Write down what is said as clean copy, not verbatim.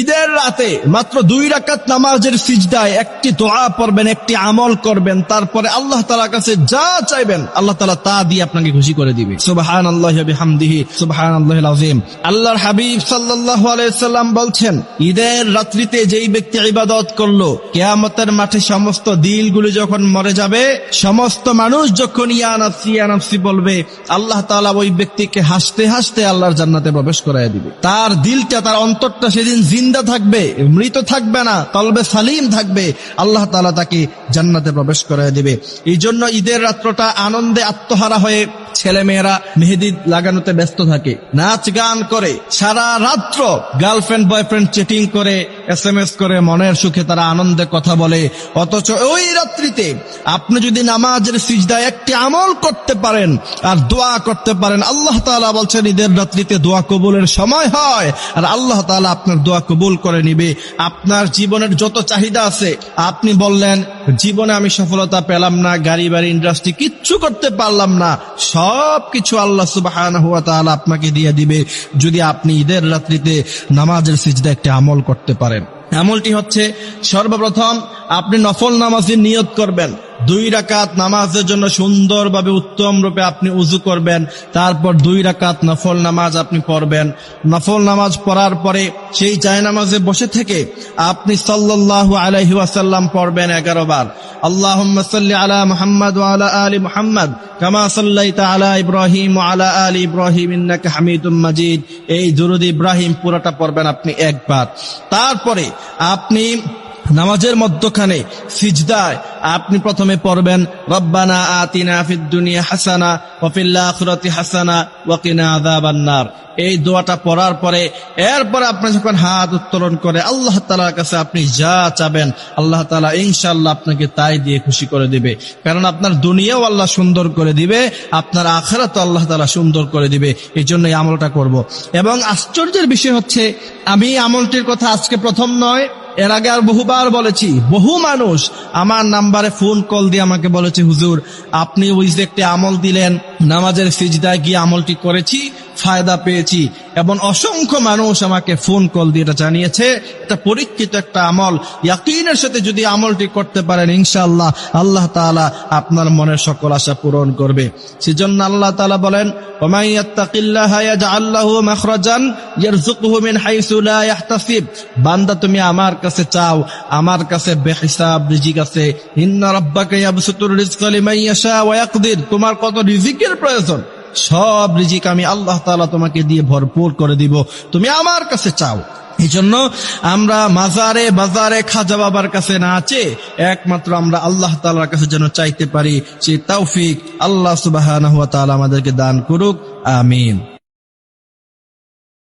ঈদের রাতে মাত্র 2 রাকাত নামাজের সিজদায় একটি দোয়া পড়বেন, একটি আমল করবেন, তারপরে আল্লাহ তাআলার কাছে যা চাইবেন আল্লাহ তাআলা তা দিয়ে আপনাকে খুশি করে দিবে। সুবহানাল্লাহি ওয়া বিহামদিহি সুবহানাল্লাহিল আযীম। আল্লাহর হাবিব সাল্লাল্লাহু আলাইহি সাল্লাম বলছেন, ঈদের রাত্রিতে যেই ব্যক্তি ইবাদত করলো, কিয়ামতের মাঠে সমস্ত দিলগুলো যখন মরে যাবে, সমস্ত মানুষ যখন ইয়া নাফসি ইয়া নাফসি বলবে, আল্লাহ তাআলা ওই ব্যক্তিকে হাসতে হাসতে আল্লাহর জান্নাতে প্রবেশ করায় দিবে। তার দিলটা, তার অন্তরটা সেদিন জিন্দা থাকবে, মৃত থাকবে না, কলবে সালিম থাকবে। আল্লাহ তাআলা তাকে জান্নাতে প্রবেশ করায় দিবে। এই জন্য ঈদের রাত্রটা আনন্দে আত্মহারা হয়ে ছেলেমেয়েরা মেহেদি লাগানোতে ব্যস্ত থাকে, নাচ গান করে, সারা রাত্র গার্লফ্রেন্ড বয়ফ্রেন্ড চেটিং করে, SMS করে, মনের সুখে তারা আনন্দে কথা বলে। অথচ ওই রাত্রিতে আপনি যদি নামাজের সিজদায় একটি আমল করতে পারেন আর দোয়া করতে পারেন, আল্লাহ তাআলা বলছেন ঈদের রাত্রিতে দোয়া কবুলের সময় হয়, আর আল্লাহ তাআলা আপনার দোয়া কবুল করে নিবে। আপনার জীবনের যত চাহিদা আছে, আপনি বললেন জীবনে আমি সফলতা পেলাম না, গাড়ি বাড়ি ইন্ডাস্ট্রি কিচ্ছু করতে পারলাম না, সব কিছু আল্লাহ সুবহানাহু ওয়া তাআলা আপনাকে দিয়ে দিবে যদি আপনি ঈদের রাত্রিতে নামাজের সিজদায় একটি আমল করতে পারেন। আমলটি হচ্ছে, সর্বপ্রথম আপনি নফল নামাজের নিয়ত করবেন। 2 রাকাত নামাজের জন্য সুন্দরভাবে উত্তম রূপে আপনি উযু করবেন, তারপর 2 রাকাত নফল নামাজ আপনি পড়বেন। নফল নামাজ পড়ার পরে সেই জায়নামাজে বসে থেকে আপনি সাল্লাল্লাহু আলাইহি ওয়াসাল্লাম পড়বেন 11 বার। আল্লাহুম্মা সাল্লি আলা মুহাম্মাদ ওয়া আলা আলি মুহাম্মাদ কামা সাল্লাইতা আলা ইব্রাহিম ওয়া আলা আলি ইব্রাহিম ইন্নাকা হামিদুম মাজিদ। এই দুরূদ ইব্রাহিম পুরোটা পড়বেন আপনি একবার। তারপরে আপনি নামাজের মধ্যখানে সিজদায় আপনি প্রথমে পড়বেন রব্বানা আতিনা ফিদ দুনিয়া হাসানা ওয়া ফিল আখিরাতি হাসানা ওয়া কিনা আযাবান নার। এই দোয়াটা পড়ার পরে এরপরে আপনি যখন হাত উত্তোলন করে আল্লাহ তাআলার কাছে আপনি যা চাবেন, আল্লাহ তাআলা ইনশাআল্লাহ আপনাকে তাই দিয়ে খুশি করে দিবে। কারণ আপনার দুনিয়াও আল্লাহ সুন্দর করে দিবে, আপনার আখিরাতও আল্লাহ তাআলা সুন্দর করে দিবে। এই জন্য এই আমলটা করব। এবং আশ্চর্যের বিষয় হচ্ছে, আমি আমলটির কথা আজকে প্রথম নয়, এর আগে আর বহুবার বলেছি। বহু মানুষ আমার নাম্বারে ফোন কল দিয়ে আমাকে বলেছে, হুজুর আপনি ওই যে একটি আমল দিলেন, নামাজের সিজদায় গিয়ে আমলটি করেছি, ফায়দা পেয়েছি। এবং অসংখ্য মানুষ আমাকে ফোন কল দিয়ে এটা জানিয়েছে, এটা পরীক্ষিত একটা আমল, ইয়াকিনের সাথে যদি আমলটি করতে পারেন ইনশাআল্লাহ আল্লাহ তাআলা আপনার মনের সকল আশা পূরণ করবে। সেজন্য আল্লাহ তাআলা বলেন, ওয়ামান ইয়াত্তাকিল্লাহা ইয়াজআল লাহু মাখরাজান ইয়ারযুকুহু মিন হাইসু লা ইয়াহতাসিব। বান্দা তুমি আমার কাছে চাও, আমার কাছে বেহিসাব রিজিক আছে। ইন্না রাব্বাকা ইয়াবসুতুর রিজকা লিমান ইয়াশা ওয়া ইয়াকদির। তোমার কত রিজিকের প্রয়োজন, সব রিজিক আমি আল্লাহ তাআলা তোমাকে দিয়ে ভরপুর করে দিব, তুমি আমার কাছে চাও। এই জন্য আমরা মাজারে বাজারে খাজা বাবার কাছে না চেয়ে একমাত্র আমরা আল্লাহ তাআলার কাছে যেন চাইতে পারি, সেই তৌফিক আল্লাহ সুবহানাহু ওয়া তাআলা আমাদেরকে দান করুক। আমিন।